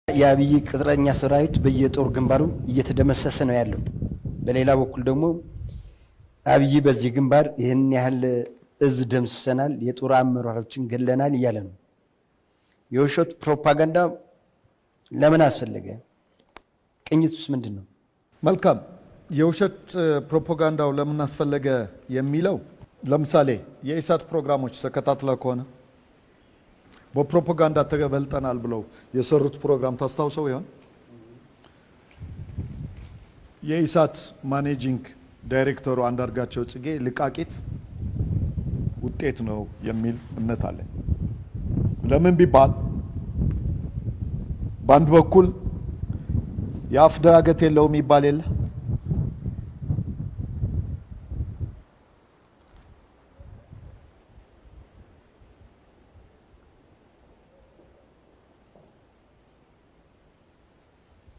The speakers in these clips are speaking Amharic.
የአብይ ቅጥረኛ ሰራዊት በየጦር ግንባሩ እየተደመሰሰ ነው ያለው። በሌላ በኩል ደግሞ አብይ በዚህ ግንባር ይህን ያህል እዝ ደምስሰናል፣ የጦር አመራሮችን ገለናል እያለ ነው። የውሸት ፕሮፓጋንዳ ለምን አስፈለገ? ቅኝቱስ ምንድነው? መልካም። የውሸት ፕሮፓጋንዳው ለምን አስፈለገ የሚለው ለምሳሌ የኢሳት ፕሮግራሞች ተከታትለው ከሆነ በፕሮፓጋንዳ ተበልጠናል ብለው የሰሩት ፕሮግራም ታስታውሰው ይሆን? የኢሳት ማኔጂንግ ዳይሬክተሩ አንዳርጋቸው ጽጌ ልቃቂት ውጤት ነው የሚል እምነት አለ። ለምን ቢባል በአንድ በኩል የአፍ ዳገት የለውም ይባል የለ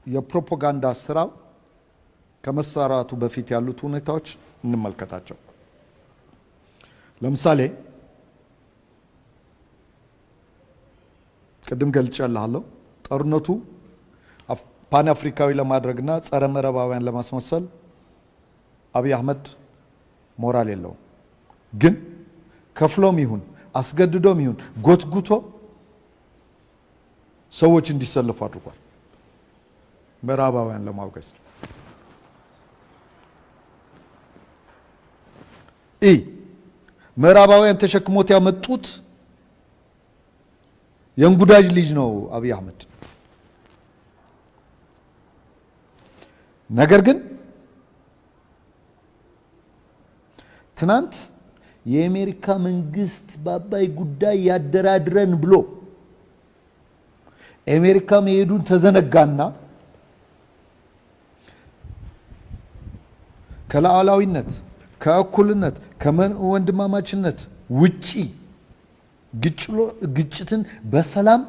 የፕሮፓጋንዳ ስራው ከመሰራቱ በፊት ያሉት ሁኔታዎች እንመልከታቸው። ለምሳሌ ቅድም ገልጫለሁ፣ ጦርነቱ ፓን አፍሪካዊ ለማድረግና ጸረ ምዕራባውያን ለማስመሰል አብይ አህመድ ሞራል የለውም። ግን ከፍሎም ይሁን አስገድዶም ይሁን ጎትጉቶ ሰዎች እንዲሰለፉ አድርጓል። ምዕራባውያን ለማውገዝ ምዕራባውያን ተሸክሞት ያመጡት የእንጉዳጅ ልጅ ነው አብይ አህመድ። ነገር ግን ትናንት የአሜሪካ መንግስት በአባይ ጉዳይ ያደራድረን ብሎ አሜሪካ መሄዱን ተዘነጋና ከሉዓላዊነት ከእኩልነት ከወንድማማችነት ውጪ ግጭትን በሰላም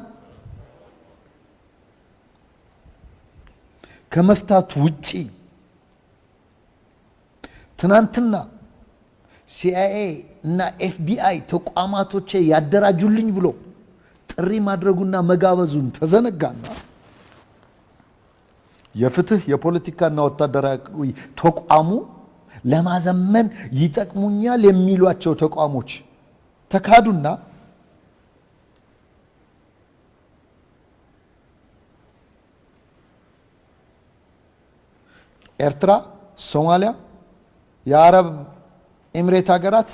ከመፍታት ውጪ ትናንትና ሲአይኤ እና ኤፍቢአይ ተቋማቶቼ ያደራጁልኝ ብሎ ጥሪ ማድረጉና መጋበዙን ተዘነጋና የፍትህ የፖለቲካና ወታደራዊ ተቋሙ ለማዘመን ይጠቅሙኛል የሚሏቸው ተቋሞች ተካዱና ኤርትራ፣ ሶማሊያ፣ የአረብ ኤምሬት ሀገራት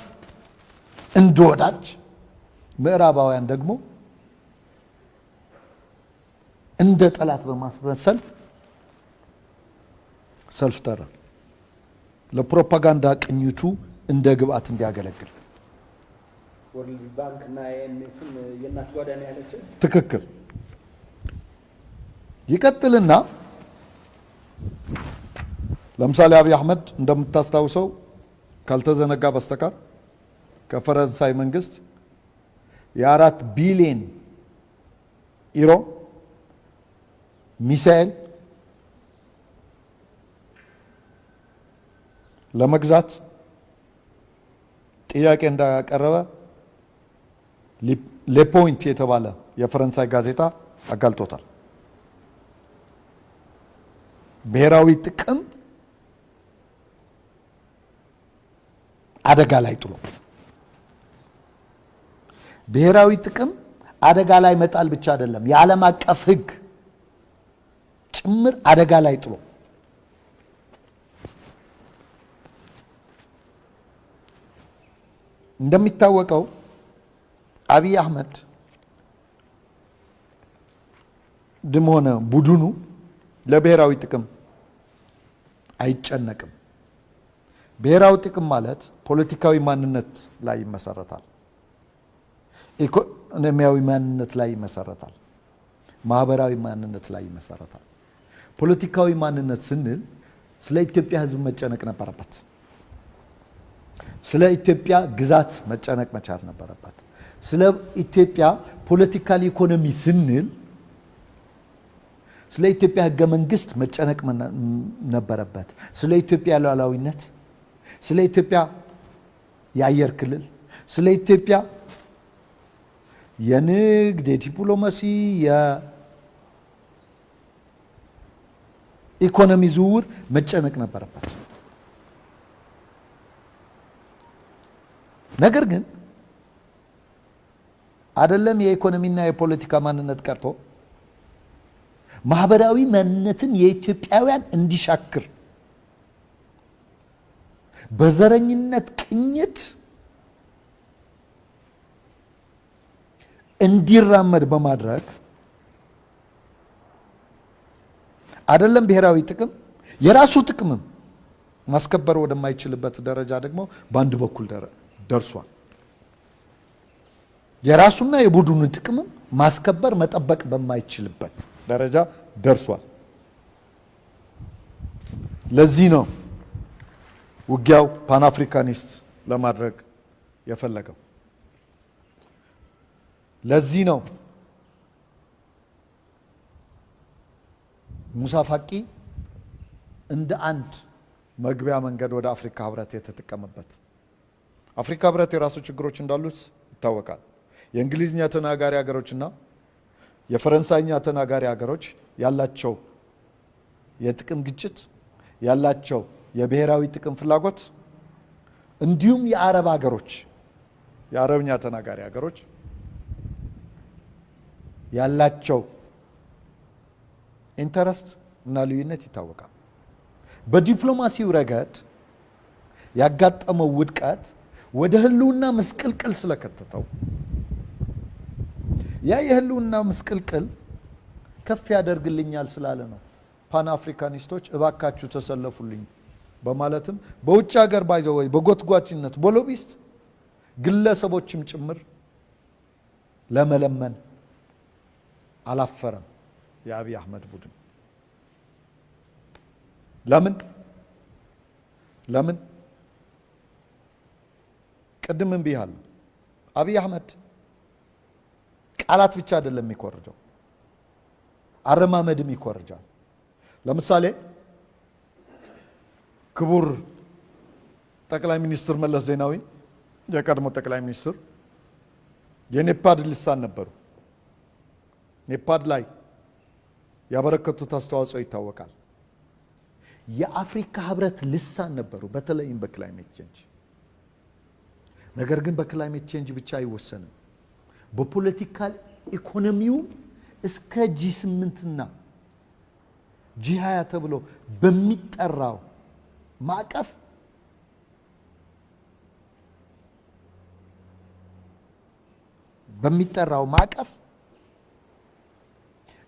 እንደወዳጅ ምዕራባውያን ደግሞ እንደ ጠላት በማስመሰል ሰልፍ ጠራ። ለፕሮፓጋንዳ ቅኝቱ እንደ ግብአት እንዲያገለግል ወርልድ ባንክ እና አይኤምኤፍን የናት ጓዳና ያለችው ትክክል። ይቀጥልና ለምሳሌ አብይ አህመድ እንደምታስታውሰው ካልተዘነጋ በስተቀር ከፈረንሳይ መንግስት የ4 ቢሊዮን ዩሮ ሚሳኤል ለመግዛት ጥያቄ እንዳቀረበ ሌፖይንት የተባለ የፈረንሳይ ጋዜጣ አጋልጦታል። ብሔራዊ ጥቅም አደጋ ላይ ጥሎ ብሔራዊ ጥቅም አደጋ ላይ መጣል ብቻ አይደለም፣ የዓለም አቀፍ ሕግ ጭምር አደጋ ላይ ጥሎ እንደሚታወቀው አብይ አህመድ ድም ሆነ ቡድኑ ለብሔራዊ ጥቅም አይጨነቅም። ብሔራዊ ጥቅም ማለት ፖለቲካዊ ማንነት ላይ ይመሰረታል፣ ኢኮኖሚያዊ ማንነት ላይ ይመሰረታል፣ ማህበራዊ ማንነት ላይ ይመሰረታል። ፖለቲካዊ ማንነት ስንል ስለ ኢትዮጵያ ህዝብ መጨነቅ ነበረበት። ስለ ኢትዮጵያ ግዛት መጨነቅ መቻል ነበረበት። ስለ ኢትዮጵያ ፖለቲካል ኢኮኖሚ ስንል ስለ ኢትዮጵያ ህገ መንግስት መጨነቅ ነበረበት። ስለ ኢትዮጵያ ሉዓላዊነት፣ ስለ ኢትዮጵያ የአየር ክልል፣ ስለ ኢትዮጵያ የንግድ፣ የዲፕሎማሲ፣ ኢኮኖሚ ዝውውር መጨነቅ ነበረበት። ነገር ግን አይደለም የኢኮኖሚና የፖለቲካ ማንነት ቀርቶ ማህበራዊ ማንነትን የኢትዮጵያውያን እንዲሻክር በዘረኝነት ቅኝት እንዲራመድ በማድረግ አይደለም ብሔራዊ ጥቅም የራሱ ጥቅምም ማስከበር ወደማይችልበት ደረጃ ደግሞ በአንድ በኩል ደርሷል። የራሱና የቡድኑን ጥቅምም ማስከበር መጠበቅ በማይችልበት ደረጃ ደርሷል። ለዚህ ነው ውጊያው ፓን አፍሪካኒስት ለማድረግ የፈለገው። ለዚህ ነው ሙሳ ፋቂ እንደ አንድ መግቢያ መንገድ ወደ አፍሪካ ህብረት የተጠቀመበት። አፍሪካ ህብረት የራሱ ችግሮች እንዳሉት ይታወቃል። የእንግሊዝኛ ተናጋሪ ሀገሮችና የፈረንሳይኛ ተናጋሪ ሀገሮች ያላቸው የጥቅም ግጭት፣ ያላቸው የብሔራዊ ጥቅም ፍላጎት፣ እንዲሁም የአረብ ሀገሮች የአረብኛ ተናጋሪ ሀገሮች ያላቸው ኢንተረስት እና ልዩነት ይታወቃል። በዲፕሎማሲው ረገድ ያጋጠመው ውድቀት ወደ ህልውና ምስቅልቅል ስለከተተው ያ የህልውና ምስቅልቅል ከፍ ያደርግልኛል ስላለ ነው ፓን አፍሪካኒስቶች እባካችሁ ተሰለፉልኝ በማለትም በውጭ ሀገር ባይዘው ወይ በጎትጓችነት በሎቢስት ግለሰቦችም ጭምር ለመለመን አላፈረም የአብይ አህመድ ቡድን። ለምን ቅድምም ብያለሁ። አብይ አህመድ ቃላት ብቻ አይደለም የሚኮርጀው፣ አረማመድም ይኮርጃል። ለምሳሌ ክቡር ጠቅላይ ሚኒስትር መለስ ዜናዊ የቀድሞ ጠቅላይ ሚኒስትር የኔፓድ ልሳን ነበሩ። ኔፓድ ላይ ያበረከቱት አስተዋጽኦ ይታወቃል። የአፍሪካ ህብረት ልሳን ነበሩ፣ በተለይም በክላይሜት ቼንጅ። ነገር ግን በክላይሜት ቼንጅ ብቻ አይወሰንም። በፖለቲካል ኢኮኖሚው እስከ G8 እና G20 ተብሎ በሚጠራው ማዕቀፍ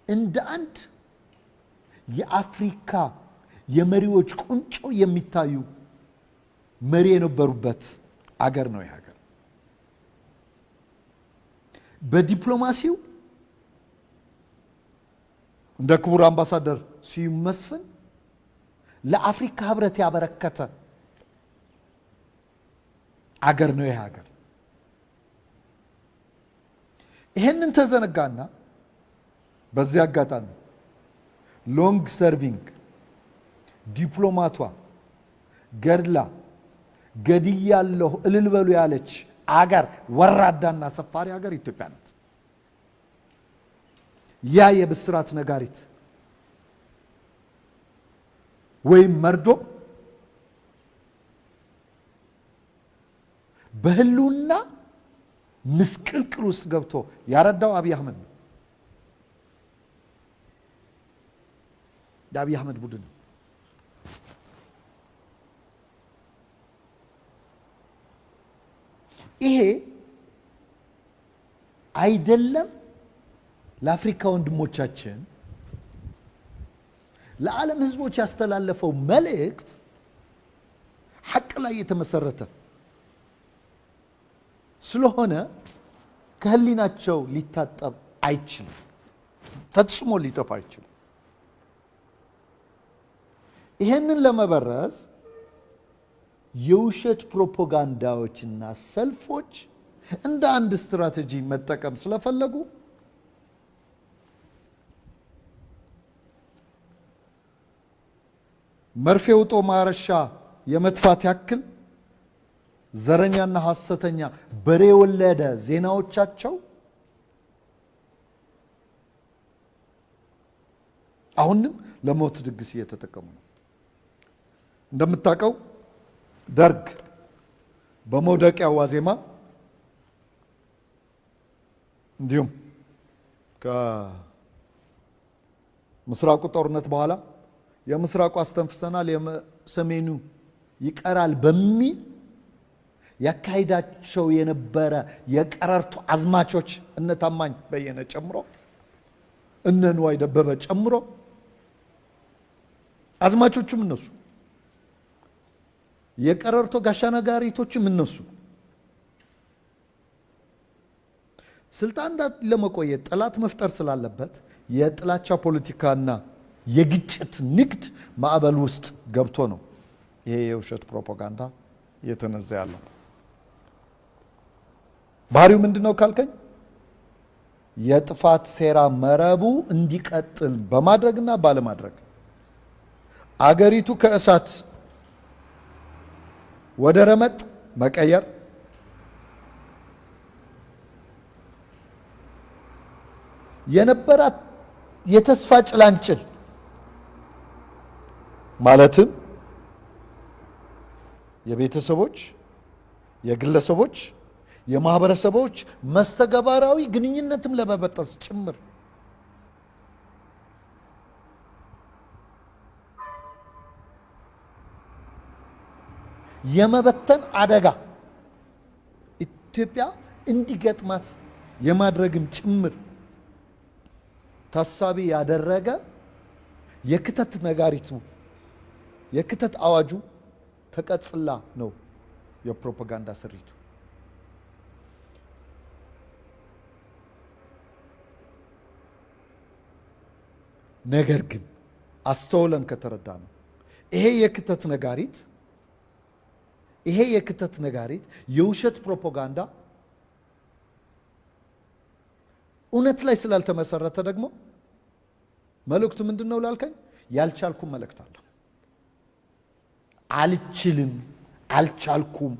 እንደ አንድ የአፍሪካ የመሪዎች ቁንጮ የሚታዩ መሪ የነበሩበት አገር ነው። ይህ ሀገር በዲፕሎማሲው እንደ ክቡር አምባሳደር ስዩም መስፍን ለአፍሪካ ህብረት ያበረከተ አገር ነው። ይህ ሀገር ይሄንን ተዘነጋና በዚህ አጋጣሚ ሎንግ ሰርቪንግ ዲፕሎማቷ ገድላ ገድያለሁ እልል በሉ ያለች አገር ወራዳና ሰፋሪ ሀገር ኢትዮጵያ ናት። ያ የብስራት ነጋሪት ወይም መርዶ በህልውና ምስቅልቅል ውስጥ ገብቶ ያረዳው አብይ አህመድ ነው። የአብይ አህመድ ቡድን ነው። ይሄ አይደለም ለአፍሪካ ወንድሞቻችን ለዓለም ህዝቦች ያስተላለፈው መልእክት ሐቅ ላይ የተመሰረተ ስለሆነ ከህሊናቸው ሊታጠብ አይችልም፣ ፈጽሞ ሊጠፋ አይችልም። ይሄንን ለመበረዝ የውሸት ፕሮፓጋንዳዎችና ሰልፎች እንደ አንድ ስትራቴጂ መጠቀም ስለፈለጉ መርፌ ውጦ ማረሻ የመጥፋት ያክል ዘረኛና ሐሰተኛ በሬ ወለደ ዜናዎቻቸው አሁንም ለሞት ድግስ እየተጠቀሙ ነው። እንደምታውቀው ደርግ በመውደቂያው ዋዜማ እንዲሁም ከምስራቁ ጦርነት በኋላ የምስራቁ አስተንፍሰናል የሰሜኑ ይቀራል በሚል ያካሂዳቸው የነበረ የቀረርቶ አዝማቾች እነ ታማኝ በየነ ጨምሮ እነ ንዋይ ደበበ ጨምሮ አዝማቾቹም እነሱ የቀረርቶ ጋሻ ነጋሪቶችም እነሱ ስልጣን ለመቆየት ጠላት መፍጠር ስላለበት የጥላቻ ፖለቲካና የግጭት ንግድ ማዕበል ውስጥ ገብቶ ነው ይሄ የውሸት ፕሮፓጋንዳ እየተነዛ ያለው። ባህሪው ምንድነው ካልከኝ የጥፋት ሴራ መረቡ እንዲቀጥል በማድረግና ባለማድረግ አገሪቱ ከእሳት ወደ ረመጥ መቀየር የነበራት የተስፋ ጭላንጭል ማለትም የቤተሰቦች የግለሰቦች የማህበረሰቦች መስተጋባራዊ ግንኙነትም ለመበጠስ ጭምር የመበተን አደጋ ኢትዮጵያ እንዲገጥማት የማድረግም ጭምር ታሳቢ ያደረገ የክተት ነጋሪቱ የክተት አዋጁ ተቀጽላ ነው የፕሮፓጋንዳ ስሪቱ። ነገር ግን አስተውለን ከተረዳ ነው ይሄ የክተት ነጋሪት የውሸት ፕሮፓጋንዳ እውነት ላይ ስላልተመሰረተ ደግሞ መልእክቱ ምንድነው ላልከኝ ያልቻልኩም መልእክት አለ። አልችልም፣ አልቻልኩም፣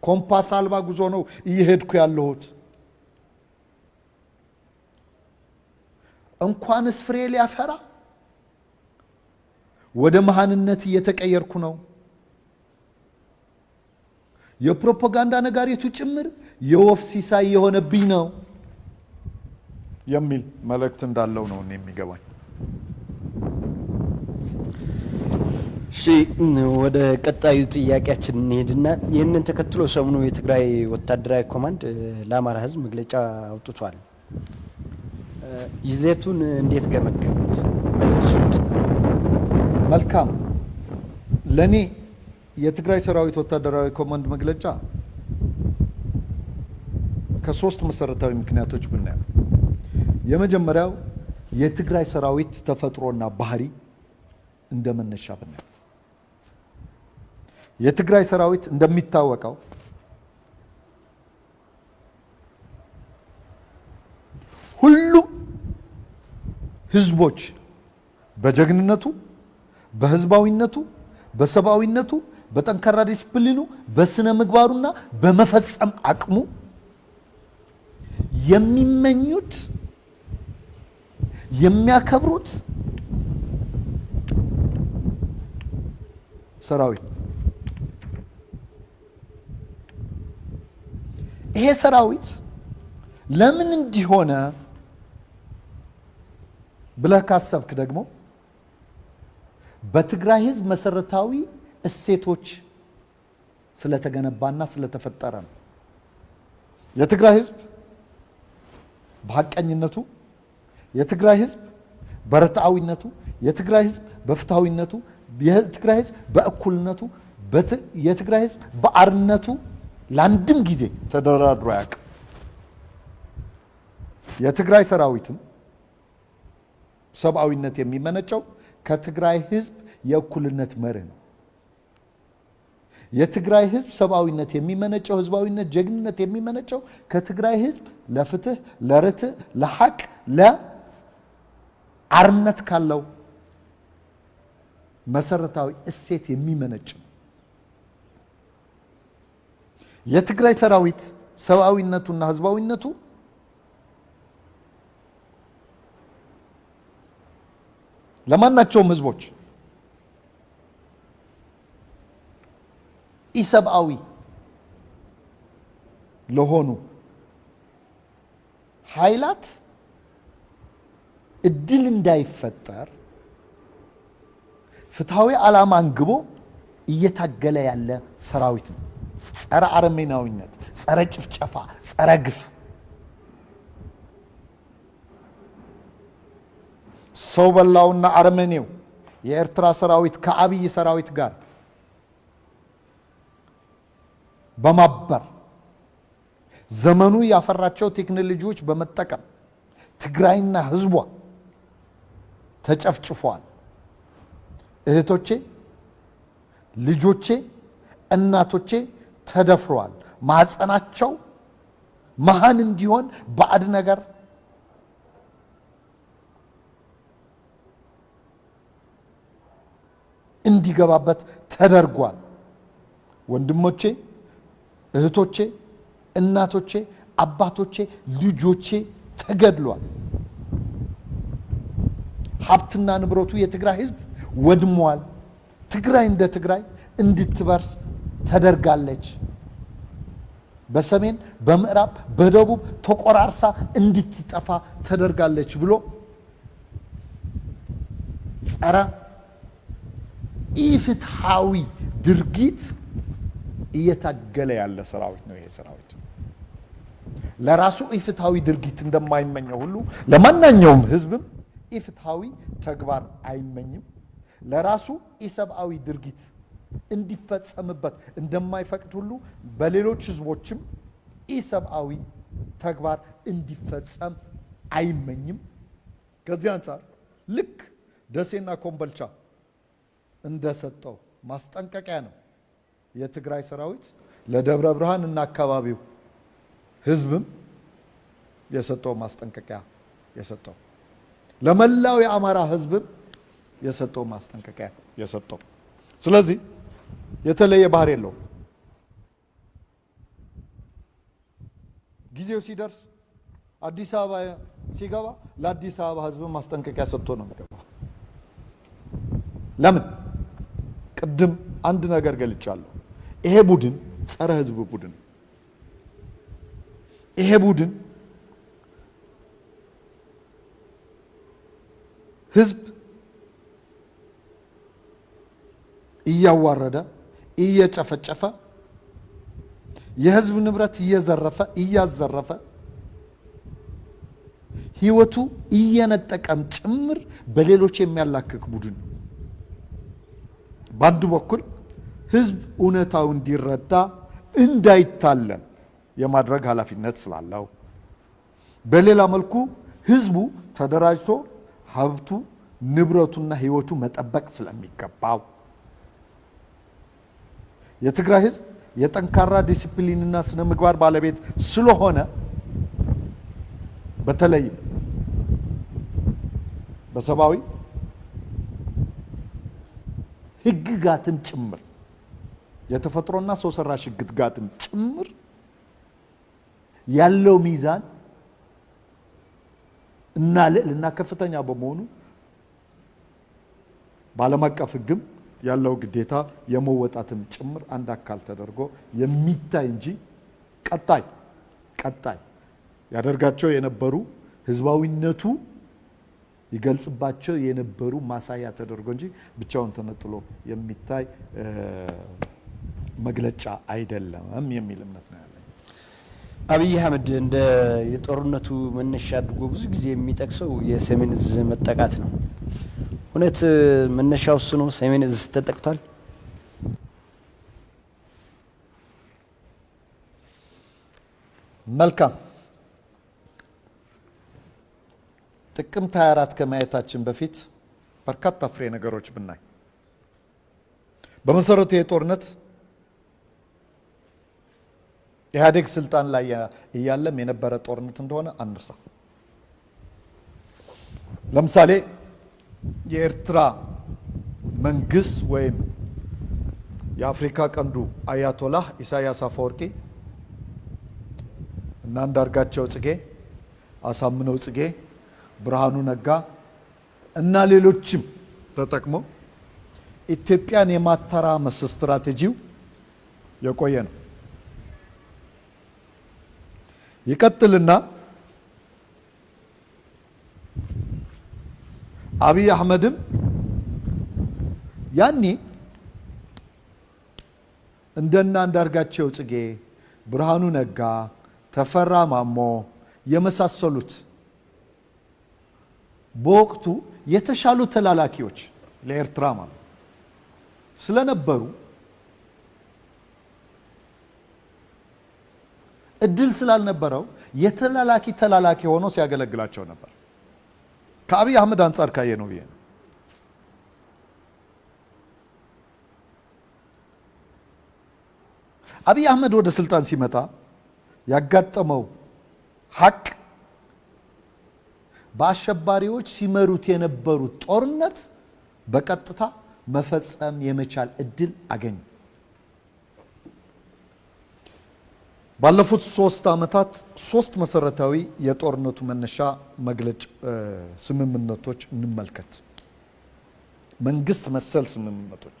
ኮምፓስ አልባ ጉዞ ነው እየሄድኩ ያለሁት፣ እንኳንስ ፍሬ ሊያፈራ ወደ መሃንነት እየተቀየርኩ ነው፣ የፕሮፓጋንዳ ነጋሪቱ ጭምር የወፍ ሲሳይ የሆነብኝ ነው የሚል መልእክት እንዳለው ነው የሚገባኝ። እሺ ወደ ቀጣዩ ጥያቄያችን እንሄድና ይህንን ተከትሎ ሰሞኑ የትግራይ ወታደራዊ ኮማንድ ለአማራ ሕዝብ መግለጫ አውጥቷል። ይዘቱን እንዴት ገመገሙት? መልካም። ለኔ የትግራይ ሰራዊት ወታደራዊ ኮማንድ መግለጫ ከሶስት መሰረታዊ ምክንያቶች ብናየው፣ የመጀመሪያው የትግራይ ሰራዊት ተፈጥሮና ባህሪ እንደመነሻ ብናየው፣ የትግራይ ሰራዊት እንደሚታወቀው ሁሉም ህዝቦች በጀግንነቱ፣ በህዝባዊነቱ፣ በሰብአዊነቱ፣ በጠንካራ ዲስፕሊኑ፣ በስነ ምግባሩና በመፈጸም አቅሙ የሚመኙት የሚያከብሩት ሰራዊት። ይሄ ሰራዊት ለምን እንዲሆነ ብለህ ካሰብክ ደግሞ በትግራይ ህዝብ መሰረታዊ እሴቶች ስለተገነባና ስለተፈጠረ ነው። የትግራይ ህዝብ በሐቀኝነቱ፣ የትግራይ ህዝብ በርትዓዊነቱ፣ የትግራይ ህዝብ በፍትሃዊነቱ፣ የትግራይ ህዝብ በእኩልነቱ፣ የትግራይ ህዝብ በአርነቱ ለአንድም ጊዜ ተደራድሮ አያውቅም። የትግራይ ሰራዊትም ሰብአዊነት የሚመነጨው ከትግራይ ህዝብ የእኩልነት መርህ ነው። የትግራይ ህዝብ ሰብአዊነት የሚመነጨው፣ ህዝባዊነት፣ ጀግንነት የሚመነጨው ከትግራይ ህዝብ ለፍትህ፣ ለርትዕ፣ ለሐቅ፣ ለአርነት ካለው መሰረታዊ እሴት የሚመነጭ ነው። የትግራይ ሰራዊት ሰብአዊነቱና ህዝባዊነቱ ለማናቸውም ህዝቦች ኢሰብአዊ ለሆኑ ኃይላት እድል እንዳይፈጠር ፍትሃዊ ዓላማ አንግቦ እየታገለ ያለ ሰራዊት ነው። ጸረ አረመኔያዊነት፣ ጸረ ጭፍጨፋ፣ ጸረ ግፍ ሰው በላውና አረመኔው የኤርትራ ሰራዊት ከአብይ ሰራዊት ጋር በማበር ዘመኑ ያፈራቸው ቴክኖሎጂዎች በመጠቀም ትግራይና ህዝቧ ተጨፍጭፏል። እህቶቼ፣ ልጆቼ፣ እናቶቼ ተደፍረዋል። ማህፀናቸው መሃን እንዲሆን ባዕድ ነገር እንዲገባበት ተደርጓል። ወንድሞቼ፣ እህቶቼ፣ እናቶቼ፣ አባቶቼ፣ ልጆቼ ተገድሏል። ሀብትና ንብረቱ የትግራይ ህዝብ ወድሟል። ትግራይ እንደ ትግራይ እንድትበርስ ተደርጋለች። በሰሜን፣ በምዕራብ፣ በደቡብ ተቆራርሳ እንድትጠፋ ተደርጋለች ብሎ ጸረ ኢፍትሃዊ ድርጊት እየታገለ ያለ ሰራዊት ነው። ይሄ ሰራዊት ለራሱ ኢፍትሃዊ ድርጊት እንደማይመኘው ሁሉ ለማንኛውም ህዝብም ኢፍትሃዊ ተግባር አይመኝም። ለራሱ ኢሰብአዊ ድርጊት እንዲፈጸምበት እንደማይፈቅድ ሁሉ በሌሎች ህዝቦችም ኢሰብአዊ ተግባር እንዲፈጸም አይመኝም። ከዚህ አንፃር ልክ ደሴና ኮምቦልቻ እንደሰጠው ማስጠንቀቂያ ነው የትግራይ ሰራዊት ለደብረ ብርሃን እና አካባቢው ህዝብም የሰጠው ማስጠንቀቂያ የሰጠው ለመላው የአማራ ህዝብም የሰጠው ማስጠንቀቂያ የሰጠው። ስለዚህ የተለየ ባህር የለውም። ጊዜው ሲደርስ አዲስ አበባ ሲገባ ለአዲስ አበባ ህዝብ ማስጠንቀቂያ ሰጥቶ ነው የሚገባው። ለምን? ቅድም አንድ ነገር ገልጫለሁ። ይሄ ቡድን ጸረ ህዝብ ቡድን፣ ይሄ ቡድን ህዝብ እያዋረደ እየጨፈጨፈ የህዝብ ንብረት እየዘረፈ እያዘረፈ ህይወቱ እየነጠቀም ጭምር በሌሎች የሚያላክክ ቡድን። በአንድ በኩል ህዝብ እውነታው እንዲረዳ እንዳይታለም የማድረግ ኃላፊነት ስላለው፣ በሌላ መልኩ ህዝቡ ተደራጅቶ ሀብቱ ንብረቱና ህይወቱ መጠበቅ ስለሚገባው የትግራይ ህዝብ የጠንካራ ዲሲፕሊንና ስነ ምግባር ባለቤት ስለሆነ በተለይ በሰብአዊ ህግጋትም ጭምር የተፈጥሮና ሰው ሰራሽ ህግጋትም ጭምር ያለው ሚዛን እና ልዕልና ከፍተኛ በመሆኑ በዓለም አቀፍ ህግም ያለው ግዴታ የመወጣትም ጭምር አንድ አካል ተደርጎ የሚታይ እንጂ ቀጣይ ያደርጋቸው የነበሩ ህዝባዊነቱ ይገልጽባቸው የነበሩ ማሳያ ተደርጎ እንጂ ብቻውን ተነጥሎ የሚታይ መግለጫ አይደለም የሚል እምነት ነው ያለኝ። አብይ አህመድ እንደ የጦርነቱ መነሻ አድርጎ ብዙ ጊዜ የሚጠቅሰው የሰሜን እዝ መጠቃት ነው። እውነት መነሻው እሱ ነው? ሰሜን እዝ ተጠቅቷል? መልካም። ጥቅምት 24 ከማየታችን በፊት በርካታ ፍሬ ነገሮች ብናይ፣ በመሰረቱ የጦርነት ኢህአዴግ ስልጣን ላይ እያለም የነበረ ጦርነት እንደሆነ አንርሳ። ለምሳሌ የኤርትራ መንግስት ወይም የአፍሪካ ቀንዱ አያቶላህ ኢሳያስ አፈወርቂ እና አንዳርጋቸው ጽጌ፣ አሳምነው ጽጌ፣ ብርሃኑ ነጋ እና ሌሎችም ተጠቅመው ኢትዮጵያን የማተራመስ ስትራቴጂው የቆየ ነው። ይቀጥልና አብይ አህመድም ያኔ እንደና አንዳርጋቸው ጽጌ፣ ብርሃኑ ነጋ፣ ተፈራ ማሞ የመሳሰሉት በወቅቱ የተሻሉ ተላላኪዎች ለኤርትራ ማለት ስለነበሩ እድል ስላልነበረው ተላላኪ ሆኖ ሲያገለግላቸው ነበር። ከአብይ አህመድ አንፃር ካየ ነው ብዬ ነው። አብይ አህመድ ወደ ስልጣን ሲመጣ ያጋጠመው ሀቅ በአሸባሪዎች ሲመሩት የነበሩት ጦርነት በቀጥታ መፈጸም የመቻል እድል አገኘ። ባለፉት 3 ዓመታት 3 መሰረታዊ የጦርነቱ መነሻ መግለጫ ስምምነቶች እንመልከት። መንግስት መሰል ስምምነቶች።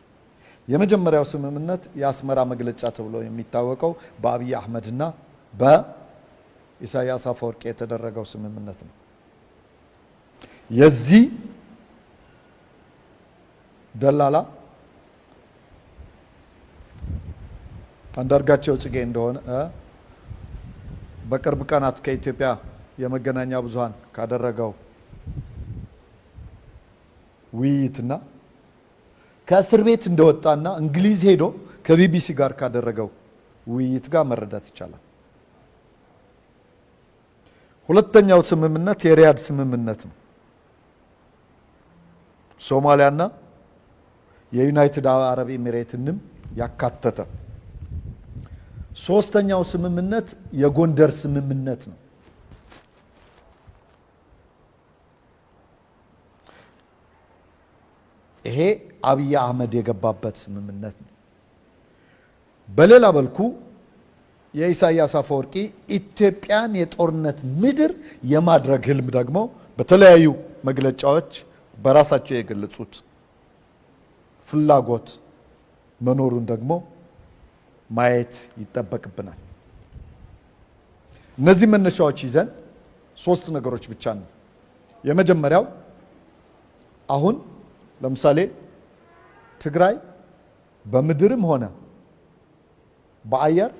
የመጀመሪያው ስምምነት የአስመራ መግለጫ ተብሎ የሚታወቀው በአብይ አህመድና በኢሳያስ አፈወርቂ የተደረገው ስምምነት ነው። የዚህ ደላላ አንዳርጋቸው ጽጌ እንደሆነ በቅርብ ቀናት ከኢትዮጵያ የመገናኛ ብዙሃን ካደረገው ውይይትና ከእስር ቤት እንደወጣና እንግሊዝ ሄዶ ከቢቢሲ ጋር ካደረገው ውይይት ጋር መረዳት ይቻላል። ሁለተኛው ስምምነት የሪያድ ስምምነት ነው። ሶማሊያና የዩናይትድ አረብ ኤሚሬትንም ያካተተ። ሶስተኛው ስምምነት የጎንደር ስምምነት ነው። ይሄ አብይ አህመድ የገባበት ስምምነት ነው። በሌላ መልኩ የኢሳያስ አፈወርቂ ኢትዮጵያን የጦርነት ምድር የማድረግ ህልም ደግሞ በተለያዩ መግለጫዎች በራሳቸው የገለጹት ፍላጎት መኖሩን ደግሞ ማየት ይጠበቅብናል። እነዚህ መነሻዎች ይዘን 3 ነገሮች ብቻ ነው። የመጀመሪያው አሁን ለምሳሌ ትግራይ በምድርም ሆነ በአየር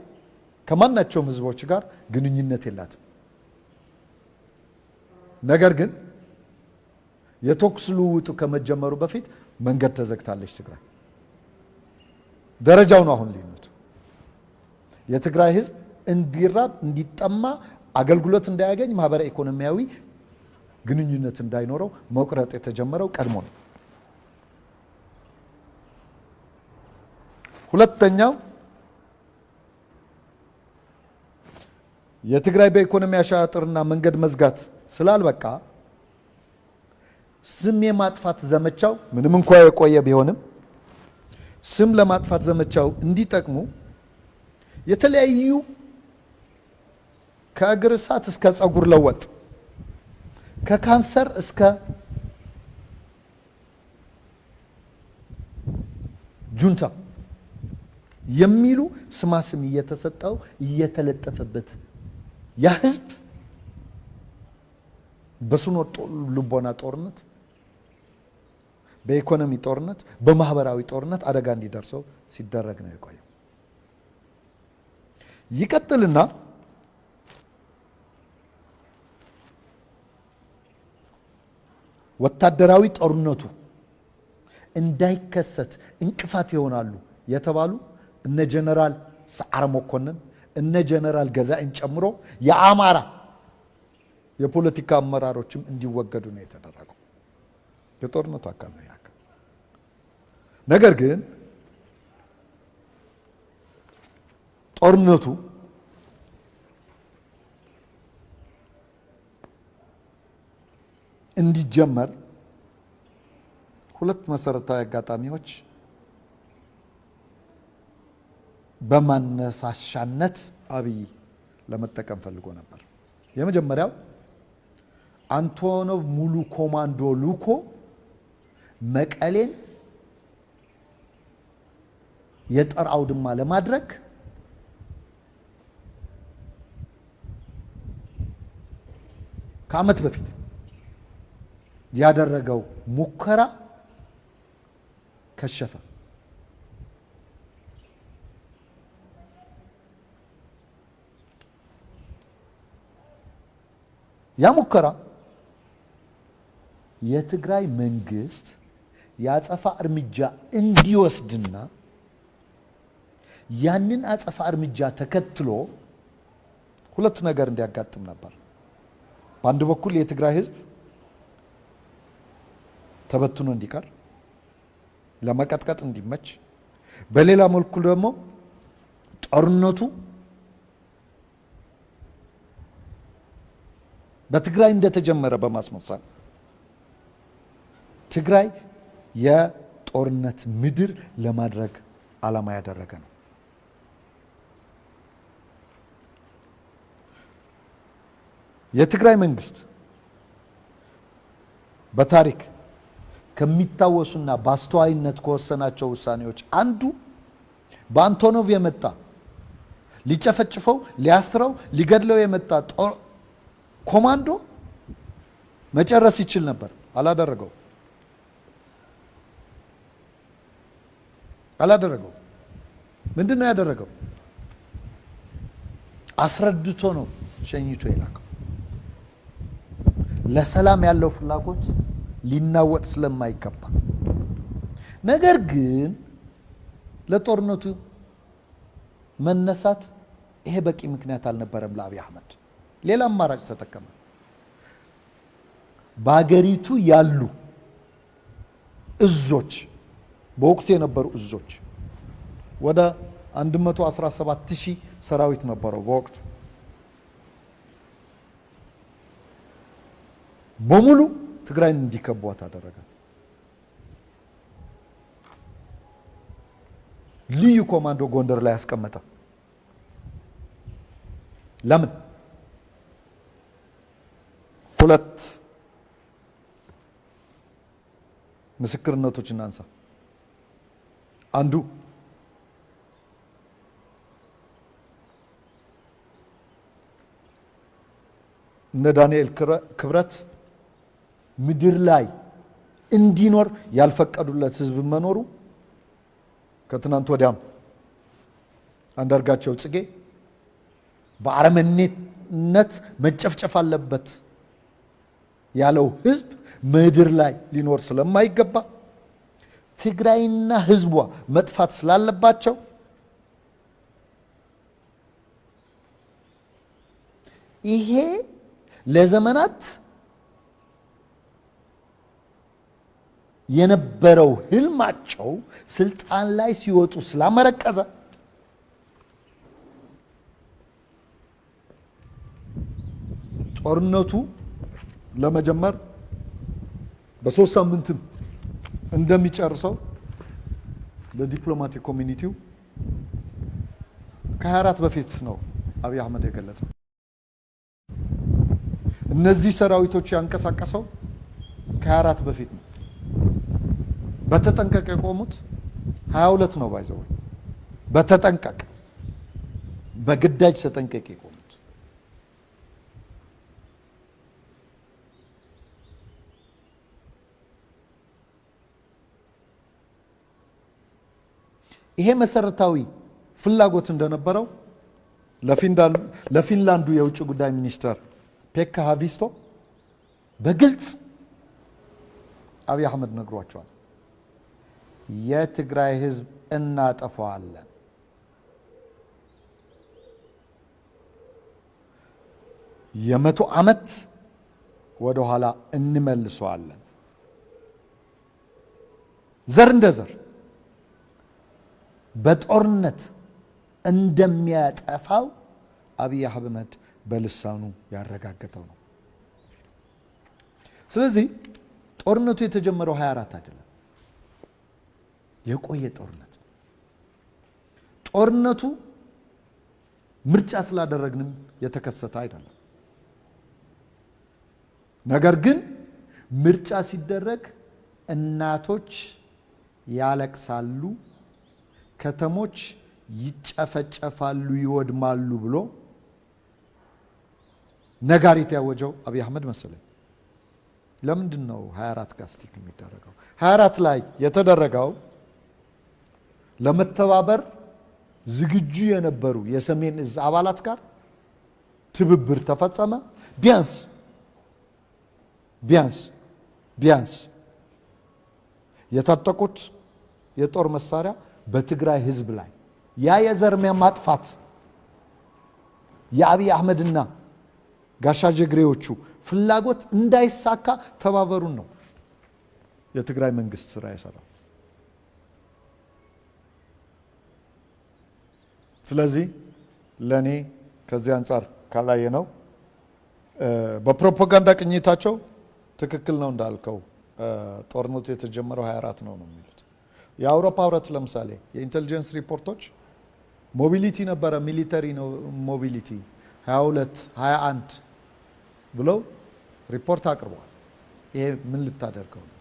ከማናቸውም ህዝቦች ጋር ግንኙነት የላትም። ነገር ግን የተኩስ ልውውጡ ከመጀመሩ በፊት መንገድ ተዘግታለች ትግራይ። ደረጃው ነው አሁን ልዩነቱ። የትግራይ ህዝብ እንዲራብ፣ እንዲጠማ፣ አገልግሎት እንዳያገኝ፣ ማህበራዊ ኢኮኖሚያዊ ግንኙነት እንዳይኖረው መቁረጥ የተጀመረው ቀድሞ ነው። ሁለተኛው የትግራይ በኢኮኖሚ አሻጥርና መንገድ መዝጋት ስላልበቃ ስም የማጥፋት ዘመቻው ምንም እንኳን የቆየ ቢሆንም ስም ለማጥፋት ዘመቻው እንዲጠቅሙ የተለያዩ ከእግር እሳት እስከ ጸጉር ለወጥ ከካንሰር እስከ ጁንታ የሚሉ ስማስም እየተሰጠው እየተለጠፈበት ያ ህዝብ በስነ ልቦና ጦርነት፣ በኢኮኖሚ ጦርነት፣ በማህበራዊ ጦርነት አደጋ እንዲደርሰው ሲደረግ ነው የቆየው። ይቀጥልና ወታደራዊ ጦርነቱ እንዳይከሰት እንቅፋት ይሆናሉ የተባሉ እነ ጀነራል ሰዓረ መኮንን እነ ጀነራል ገዛኢን ጨምሮ የአማራ የፖለቲካ አመራሮችም እንዲወገዱ ነው የተደረገው። የጦርነቱ አካል ነው ያከ። ነገር ግን ጦርነቱ እንዲጀመር 2 መሰረታዊ አጋጣሚዎች በማነሳሻነት አብይ ለመጠቀም ፈልጎ ነበር። የመጀመሪያው አንቶኖቭ ሙሉ ኮማንዶ ልኮ መቀሌን የጦር አውድማ ለማድረግ ከዓመት በፊት ያደረገው ሙከራ ከሸፈ። ያ ሙከራ የትግራይ መንግስት ያጸፋ እርምጃ እንዲወስድና ያንን አጸፋ እርምጃ ተከትሎ ሁለት ነገር እንዲያጋጥም ነበር። በአንድ በኩል የትግራይ ህዝብ ተበትኖ እንዲቀር ለመቀጥቀጥ እንዲመች፣ በሌላ መልኩ ደግሞ ጦርነቱ በትግራይ እንደተጀመረ በማስመሰል ትግራይ የጦርነት ምድር ለማድረግ ዓላማ ያደረገ ነው። የትግራይ መንግስት በታሪክ ከሚታወሱና በአስተዋይነት ከወሰናቸው ውሳኔዎች አንዱ በአንቶኖቭ የመጣ ሊጨፈጭፈው፣ ሊያስረው፣ ሊገድለው የመጣ ኮማንዶ መጨረስ ይችል ነበር። አላደረገው። ምንድን ነው ያደረገው? አስረድቶ ነው ሸኝቶ የላከው። ለሰላም ያለው ፍላጎት ሊናወጥ ስለማይገባ። ነገር ግን ለጦርነቱ መነሳት ይሄ በቂ ምክንያት አልነበረም ለአብይ አህመድ። ሌላ አማራጭ ተጠቀመ። በአገሪቱ ያሉ እዞች፣ በወቅቱ የነበሩ እዞች ወደ 117,000 ሰራዊት ነበረው በወቅቱ። በሙሉ ትግራይን እንዲከቧት አደረገ። ልዩ ኮማንዶ ጎንደር ላይ ያስቀመጠ። ለምን? ሁለት ምስክርነቶች እናንሳ። አንዱ እነ ዳንኤል ክብረት ምድር ላይ እንዲኖር ያልፈቀዱለት ህዝብ መኖሩ፣ ከትናንት ወዲያም አንዳርጋቸው ጽጌ በአረመኔነት መጨፍጨፍ አለበት ያለው ህዝብ ምድር ላይ ሊኖር ስለማይገባ ትግራይና ህዝቧ መጥፋት ስላለባቸው ይሄ ለዘመናት የነበረው ህልማቸው ስልጣን ላይ ሲወጡ ስላመረቀዘ ጦርነቱ ለመጀመር በ3 ሳምንትም እንደሚጨርሰው ለዲፕሎማቲክ ኮሚኒቲው ከ24 በፊት ነው አብይ አህመድ የገለጸው። እነዚህ ሰራዊቶች ያንቀሳቀሰው ከ24 በፊት ነው። በተጠንቀቅ የቆሙት 22 ነው ባይዘው በተጠንቀቅ በግዳጅ ተጠንቀቅ የቆሙት። ይሄ መሰረታዊ ፍላጎት እንደነበረው ለፊንላንዱ የውጭ ጉዳይ ሚኒስተር ፔካ ሃቪስቶ በግልጽ አብይ አህመድ ነግሯቸዋል። የትግራይ ህዝብ እናጠፋዋለን፣ የ100 ዓመት ወደ ኋላ እንመልሰዋለን። ዘር እንደ ዘር በጦርነት እንደሚያጠፋው አብይ አህመድ በልሳኑ ያረጋገጠው ነው። ስለዚህ ጦርነቱ የተጀመረው 24 አይደለም፣ የቆየ ጦርነት ነው። ጦርነቱ ምርጫ ስላደረግንም የተከሰተ አይደለም። ነገር ግን ምርጫ ሲደረግ እናቶች ያለቅሳሉ፣ ከተሞች ይጨፈጨፋሉ፣ ይወድማሉ ብሎ ነጋሪት ያወጀው አብይ አህመድ መሰለኝ። ለምንድን ነው 24 ጋስቲክ የሚደረገው? 24 ላይ የተደረገው ለመተባበር ዝግጁ የነበሩ የሰሜን እዝ አባላት ጋር ትብብር ተፈጸመ። ቢያንስ የታጠቁት የጦር መሳሪያ በትግራይ ህዝብ ላይ ያ የዘር ማጥፋት የአብይ አህመድና ጋሻ ጀግሬዎቹ ፍላጎት እንዳይሳካ ተባበሩን ነው የትግራይ መንግስት ስራ የሰራው። ስለዚህ ለኔ ከዚህ አንፃር ካላየ ነው በፕሮፓጋንዳ ቅኝታቸው ትክክል ነው እንዳልከው ጦርነቱ የተጀመረው 24 ነው የሚሉት። የአውሮፓ ህብረት ለምሳሌ የኢንተለጀንስ ሪፖርቶች ሞቢሊቲ ነበረ፣ ሚሊተሪ ነው ሞቢሊቲ 22 21 ብለው ሪፖርት አቅርበዋል። ይሄ ምን ልታደርገው ነው?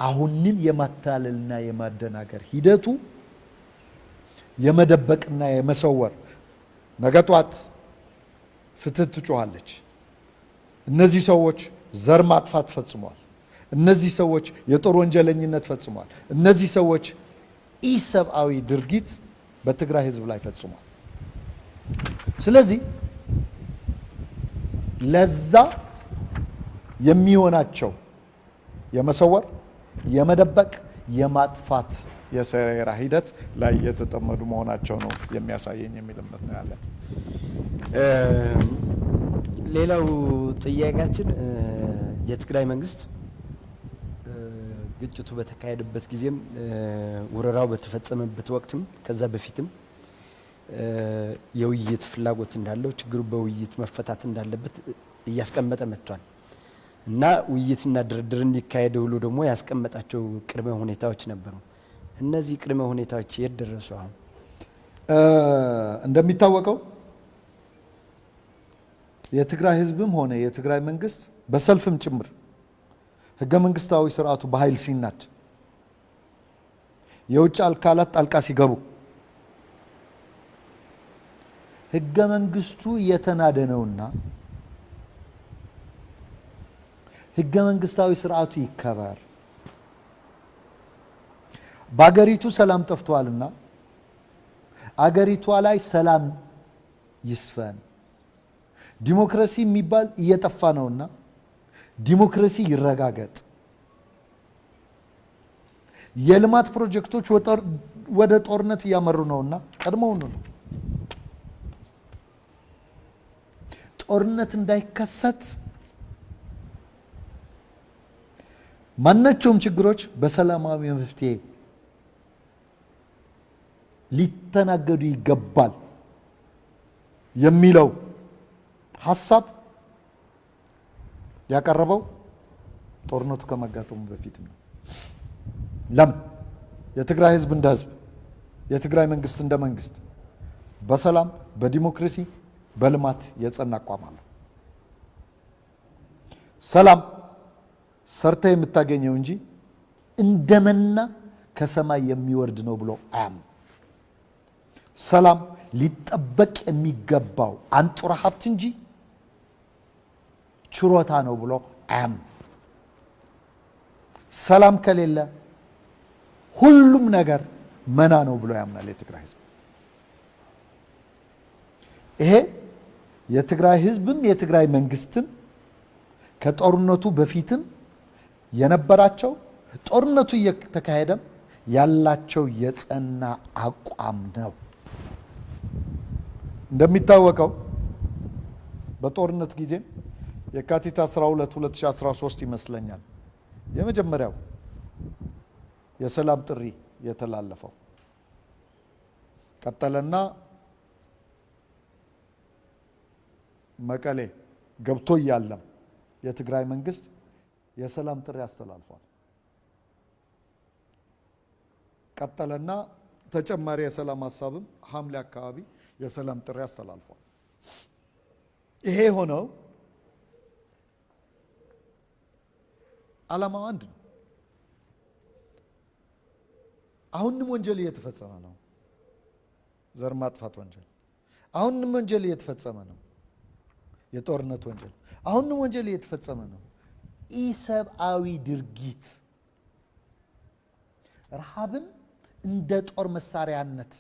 አሁንም የማታለልና የማደናገር ሂደቱ የመደበቅና የመሰወር ነገ ጧት ፍትህ ትጮኻለች። እነዚህ ሰዎች ዘር ማጥፋት ፈጽሟል። እነዚህ ሰዎች የጦር ወንጀለኝነት ፈጽሟል። እነዚህ ሰዎች ኢሰብአዊ ድርጊት በትግራይ ህዝብ ላይ ፈጽሟል። ስለዚህ ለዛ የሚሆናቸው የመሰወር፣ የመደበቅ፣ የማጥፋት የሰራ ሂደት ላይ የተጠመዱ መሆናቸው ነው የሚያሳየኝ የሚል እምነት ነው ያለን። ሌላው ጥያቄያችን የትግራይ መንግስት ግጭቱ በተካሄደበት ጊዜም ወረራው በተፈጸመበት ወቅትም ከዛ በፊትም የውይይት ፍላጎት እንዳለው ችግሩ በውይይት መፈታት እንዳለበት እያስቀመጠ መጥቷል እና ውይይትና ድርድር እንዲካሄድ ሁሉ ደግሞ ያስቀመጣቸው ቅድመ ሁኔታዎች ነበሩ። እነዚህ ቅድመ ሁኔታዎች የት ደረሱ? አሁን እንደሚታወቀው የትግራይ ህዝብም ሆነ የትግራይ መንግስት በሰልፍም ጭምር ህገ መንግስታዊ ስርዓቱ በኃይል ሲናድ የውጭ አካላት ጣልቃ ሲገቡ ህገ መንግስቱ እየተናደ ነውና ህገ መንግስታዊ ስርዓቱ ይከበር፣ በአገሪቱ ሰላም ጠፍቷልና አገሪቷ ላይ ሰላም ይስፈን፣ ዲሞክራሲ የሚባል እየጠፋ ነውና ዲሞክራሲ ይረጋገጥ፣ የልማት ፕሮጀክቶች ወደ ጦርነት እያመሩ ነውና ቀድሞውኑ ነው ጦርነት እንዳይከሰት ማናቸውም ችግሮች በሰላማዊ መፍትሄ ሊተናገዱ ይገባል የሚለው ሐሳብ ያቀረበው ጦርነቱ ከመጋጠሙ በፊት ነው። የትግራይ ህዝብ እንደ ህዝብ፣ የትግራይ መንግስት እንደ መንግስት በሰላም በዲሞክራሲ በልማት የጸና አቋም አለው። ሰላም ሰርተ የምታገኘው እንጂ እንደመና ከሰማይ የሚወርድ ነው ብሎ አያም። ሰላም ሊጠበቅ የሚገባው አንጡራ ሀብት እንጂ ችሮታ ነው ብሎ አያም። ሰላም ከሌለ ሁሉም ነገር መና ነው ብሎ ያምናል የትግራይ ህዝብ። ይሄ የትግራይ ህዝብም የትግራይ መንግስትም ከጦርነቱ በፊትም የነበራቸው ጦርነቱ እየተካሄደም ያላቸው የጸና አቋም ነው። እንደሚታወቀው በጦርነት ጊዜ የካቲት 12 2013 ይመስለኛል የመጀመሪያው የሰላም ጥሪ የተላለፈው። ቀጠለና መቀሌ ገብቶ እያለም የትግራይ መንግስት የሰላም ጥሪ አስተላልፏል። ቀጠለና ተጨማሪ የሰላም ሀሳብም ሐምሌ አካባቢ የሰላም ጥሪ አስተላልፏል። ይሄ ሆነው ዓላማው አንድ ነው። አሁንም ወንጀል እየተፈጸመ ነው። ዘር ማጥፋት ወንጀል አሁንም ወንጀል እየተፈጸመ ነው። የጦርነት ወንጀል አሁንም ወንጀል እየተፈጸመ ነው። ኢሰብአዊ ድርጊት ረሃብን እንደ ጦር መሳሪያነት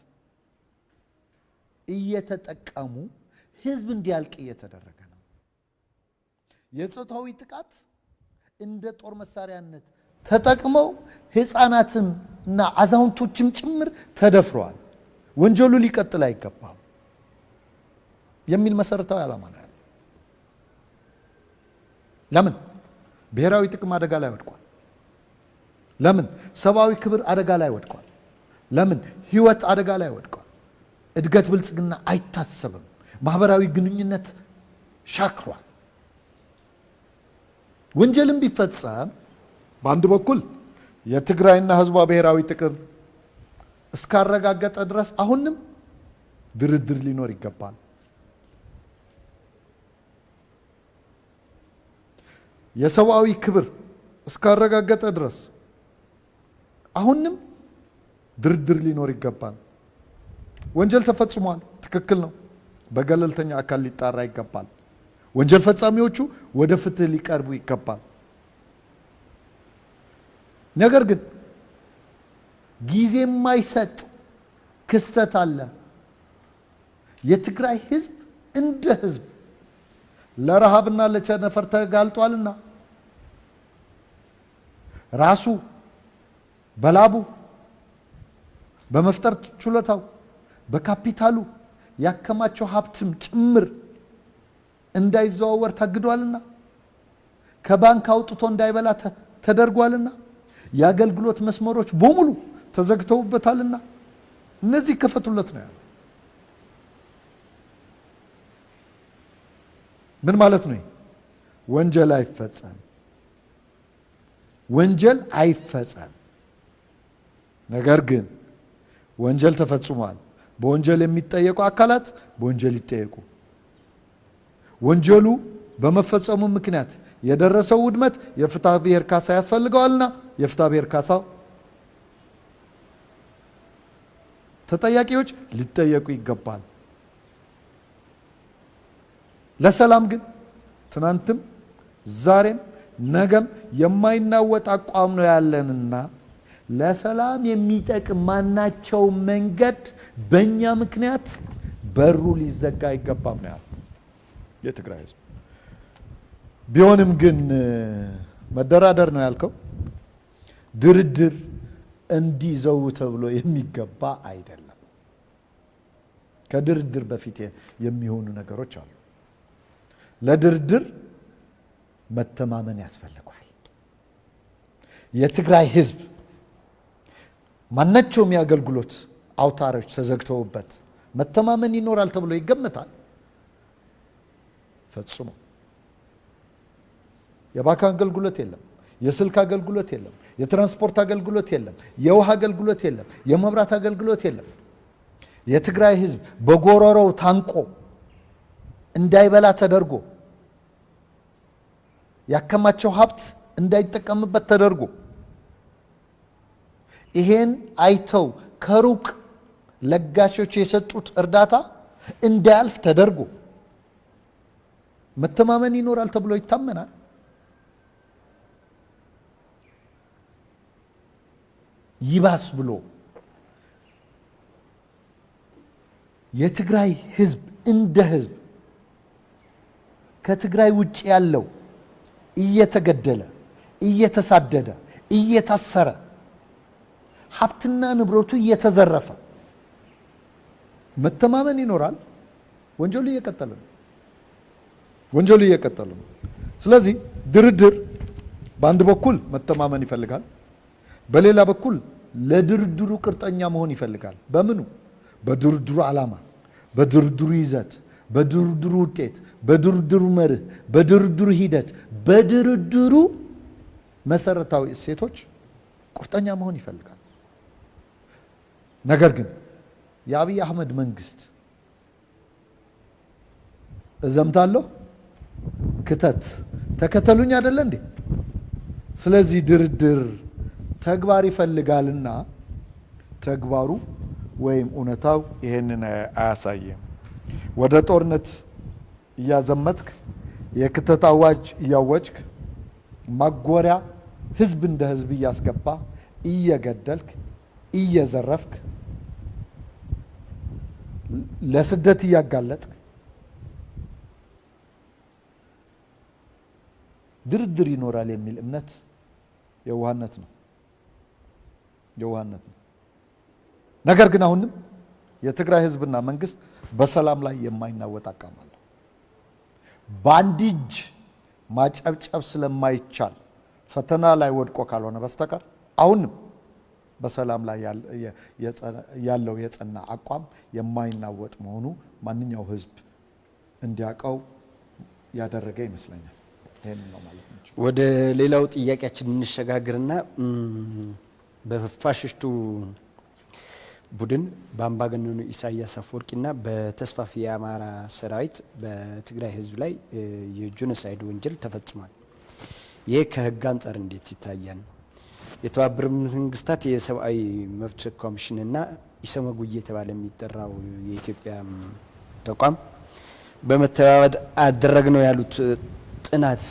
እየተጠቀሙ ህዝብ እንዲያልቅ እየተደረገ ነው። የጾታዊ ጥቃት እንደ ጦር መሳሪያነት ተጠቅመው ህፃናትም እና አዛውንቶችም ጭምር ተደፍረዋል። ወንጀሉ ሊቀጥል አይገባም የሚል መሰረታዊ ዓላማ ነው ያለው። ለምን ብሔራዊ ጥቅም አደጋ ላይ ወድቋል? ለምን ሰብአዊ ክብር አደጋ ላይ ወድቋል? ለምን ህይወት አደጋ ላይ ወድቋል? እድገት ብልጽግና አይታሰብም። ማህበራዊ ግንኙነት ሻክሯል። ወንጀልም ቢፈጸም በአንድ በኩል የትግራይና ህዝቧ ብሔራዊ ጥቅም እስካረጋገጠ ድረስ አሁንም ድርድር ሊኖር ይገባል። የሰብአዊ ክብር እስካረጋገጠ ድረስ አሁንም ድርድር ሊኖር ይገባል። ወንጀል ተፈጽሟል፣ ትክክል ነው። በገለልተኛ አካል ሊጣራ ይገባል። ወንጀል ፈጻሚዎቹ ወደ ፍትህ ሊቀርቡ ይገባል። ነገር ግን ጊዜ የማይሰጥ ክስተት አለ። የትግራይ ህዝብ እንደ ህዝብ ለረሃብና ለቸነፈር ተጋልጧልና ራሱ በላቡ በመፍጠር ችሎታው በካፒታሉ ያከማቸው ሀብትም ጭምር እንዳይዘዋወር ታግዷልና ከባንክ አውጥቶ እንዳይበላ ተደርጓልና የአገልግሎት መስመሮች በሙሉ ተዘግተውበታልና እነዚህ ከፈቱለት ነው ያለው። ምን ማለት ነው? ወንጀል አይፈጸም፣ ወንጀል አይፈጸም። ነገር ግን ወንጀል ተፈጽሟል። በወንጀል የሚጠየቁ አካላት በወንጀል ይጠየቁ። ወንጀሉ በመፈጸሙ ምክንያት የደረሰው ውድመት የፍትሐ ብሔር ካሳ ያስፈልገዋልና የፍትሐ ብሔር ካሳው ተጠያቂዎች ሊጠየቁ ይገባል። ለሰላም ግን ትናንትም ዛሬም ነገም የማይናወጥ አቋም ነው ያለንና ለሰላም የሚጠቅም ማናቸው መንገድ በእኛ ምክንያት በሩ ሊዘጋ አይገባም ነው ያለው የትግራይ ህዝብ። ቢሆንም ግን መደራደር ነው ያልከው፣ ድርድር እንዲዘው ተብሎ የሚገባ አይደለም። ከድርድር በፊት የሚሆኑ ነገሮች አሉ። ለድርድር መተማመን ያስፈልጋል። የትግራይ ህዝብ ማናቸውም የአገልግሎት አውታሮች ተዘግተውበት መተማመን ይኖራል ተብሎ ይገመታል? ፈጽሞ የባንክ አገልግሎት የለም፣ የስልክ አገልግሎት የለም፣ የትራንስፖርት አገልግሎት የለም፣ የውሃ አገልግሎት የለም፣ የመብራት አገልግሎት የለም። የትግራይ ህዝብ በጎረሮው ታንቆ እንዳይበላ ተደርጎ ያከማቸው ሀብት እንዳይጠቀምበት ተደርጎ ይሄን አይተው ከሩቅ ለጋሾች የሰጡት እርዳታ እንዳያልፍ ተደርጎ መተማመን ይኖራል ተብሎ ይታመናል? ይባስ ብሎ የትግራይ ህዝብ እንደ ህዝብ ከትግራይ ውጭ ያለው እየተገደለ እየተሳደደ እየታሰረ ሀብትና ንብረቱ እየተዘረፈ መተማመን ይኖራል? ወንጀሉ እየቀጠለ ነው። ወንጀሉ እየቀጠለ ነው። ስለዚህ ድርድር በአንድ በኩል መተማመን ይፈልጋል፣ በሌላ በኩል ለድርድሩ ቅርጠኛ መሆን ይፈልጋል። በምኑ? በድርድሩ ዓላማ፣ በድርድሩ ይዘት፣ በድርድሩ ውጤት፣ በድርድሩ መርህ፣ በድርድሩ ሂደት፣ በድርድሩ መሰረታዊ እሴቶች ቁርጠኛ መሆን ይፈልጋል። ነገር ግን የአብይ አህመድ መንግስት እዘምታለሁ ክተት ተከተሉኝ አይደለ እንዴ? ስለዚህ ድርድር ተግባር ይፈልጋልና ተግባሩ ወይም እውነታው ይሄንን አያሳየም። ወደ ጦርነት እያዘመትክ የክተት አዋጅ እያወጅክ ማጎሪያ ህዝብ እንደ ህዝብ እያስገባ እየገደልክ እየዘረፍክ ለስደት እያጋለጥክ ድርድር ይኖራል የሚል እምነት የዋህነት ነው። ነገር ግን አሁንም የትግራይ ህዝብና መንግስት በሰላም ላይ የማይናወጥ አቋም አለው። በአንድ እጅ ማጨብጨብ ስለማይቻል ፈተና ላይ ወድቆ ካልሆነ በስተቀር አሁንም በሰላም ላይ ያለው የጸና አቋም የማይናወጥ መሆኑ ማንኛው ህዝብ እንዲያውቀው ያደረገ ይመስለኛል። ይሄን ነው ማለት ነው። ወደ ሌላው ጥያቄያችን እንሸጋግርና በፋሽስቱ ቡድን በአምባገነኑ ኢሳያስ አፈወርቂና በተስፋፊ የአማራ ሰራዊት በትግራይ ህዝብ ላይ የጄኖሳይድ ወንጀል ተፈጽሟል። ይህ ከህግ አንጻር እንዴት ይታያል? የተባበሩት መንግስታት የሰብአዊ መብት ኮሚሽንና ኢሰመጉ እየተባለ የሚጠራው የኢትዮጵያ ተቋም በመተባበር አደረግነው ያሉት ጥናት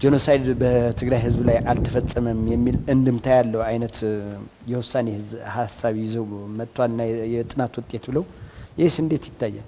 ጄኖሳይድ በትግራይ ህዝብ ላይ አልተፈጸመም የሚል እንድምታ ያለው አይነት የውሳኔ ሀሳብ ይዘው መጥቷልና የጥናት ውጤት ብለው ይህስ እንዴት ይታያል?